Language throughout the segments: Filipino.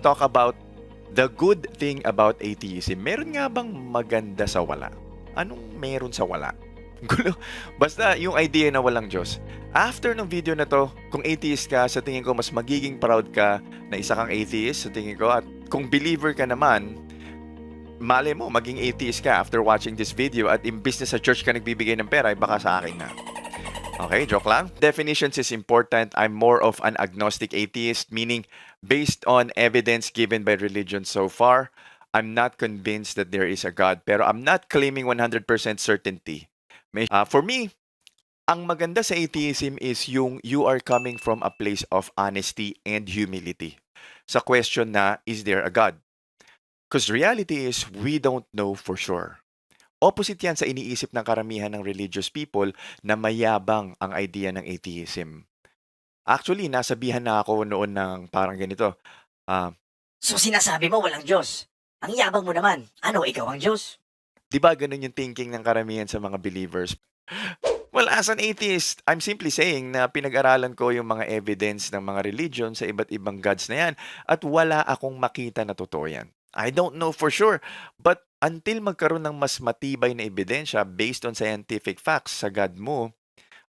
talk about the good thing about atheism. Meron nga bang maganda sa wala? Anong meron sa wala? Gulo. Basta yung idea na walang Diyos. After ng video na to, kung atheist ka, sa tingin ko mas magiging proud ka na isa kang atheist sa tingin ko. At kung believer ka naman, mali mo, maging atheist ka after watching this video at imbis na sa church ka nagbibigay ng pera, ay baka sa akin na. Okay, joke lang. Definitions is important. I'm more of an agnostic atheist, meaning based on evidence given by religion so far, I'm not convinced that there is a God. Pero I'm not claiming 100% certainty. For me, ang maganda sa atheism is yung you are coming from a place of honesty and humility. Sa question na, is there a God? Because reality is, we don't know for sure. Opposite yan sa iniisip ng karamihan ng religious people na mayabang ang idea ng atheism. Actually, nasabihan na ako noon ng parang ganito. So sinasabi mo walang Diyos? Ang yabang mo naman. Ano, ikaw ang Diyos? Di ba ganun yung thinking ng karamihan sa mga believers? Well, as an atheist, I'm simply saying na pinag-aralan ko yung mga evidence ng mga religion sa iba't ibang gods na yan at wala akong makita na totoo yan. I don't know for sure, but until magkaroon ng mas matibay na ebidensya based on scientific facts sa God mo,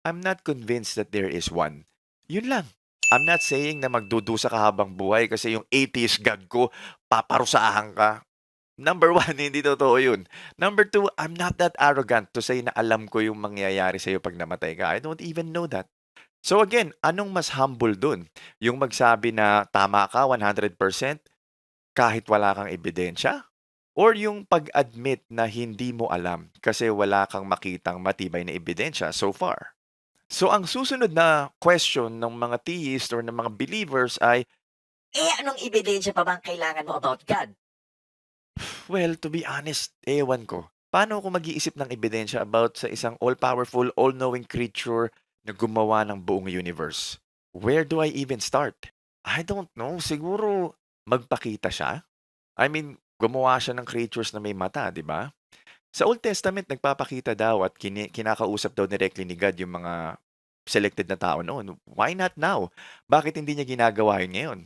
I'm not convinced that there is one. Yun lang. I'm not saying na magdudusa ka habang buhay kasi yung atheist God ko, paparusahan ka. Number one, hindi totoo yun. Number two, I'm not that arrogant to say na alam ko yung mangyayari sa'yo pag namatay ka. I don't even know that. So again, anong mas humble dun? Yung magsabi na tama ka 100% kahit wala kang ebidensya? Or yung pag-admit na hindi mo alam kasi wala kang makitang matibay na ebidensya so far? So ang susunod na question ng mga theists or ng mga believers ay, Anong ebidensya pa bang kailangan mo about God? well, to be honest, ewan ko. Paano ako mag-iisip ng ebidensya about sa isang all-powerful, all-knowing creature na gumawa ng buong universe? Where do I even start? I don't know. Siguro magpakita siya? I mean, gumawa siya ng creatures na may mata, di ba? Sa Old Testament, nagpapakita daw at kinakausap daw directly ni God yung mga selected na tao noon. Why not now? Bakit hindi niya ginagawa yun ngayon?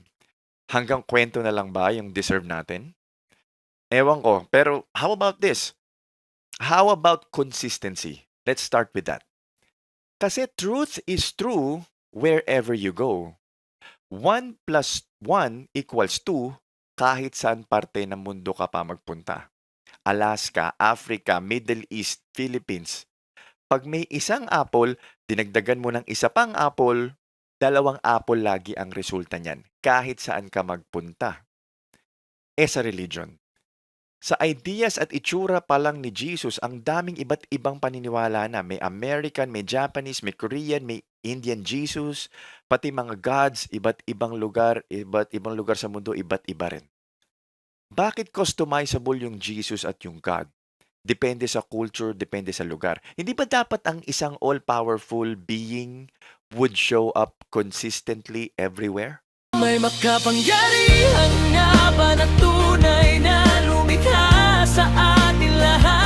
Hanggang kwento na lang ba yung deserve natin? Ewan ko. Pero how about this? How about consistency? Let's start with that. Kasi truth is true wherever you go. 1 plus 1 equals 2 kahit saan parte ng mundo ka pa magpunta. Alaska, Africa, Middle East, Philippines. Pag may isang apple, dinagdagan mo ng isa pang apple, 2 apple lagi ang resulta niyan, kahit saan ka magpunta. Sa religion. Sa ideas at itsura pa lang ni Jesus, ang daming iba't ibang paniniwala na. May American, may Japanese, may Korean, may Indian Jesus, pati mga gods, iba't ibang lugar sa mundo, iba't iba rin. Bakit customizable yung Jesus at yung God? Depende sa culture, depende sa lugar. Hindi ba dapat ang isang all-powerful being would show up consistently everywhere? May makapangyarihan nga ba na tunay na lumikha sa atin lahat?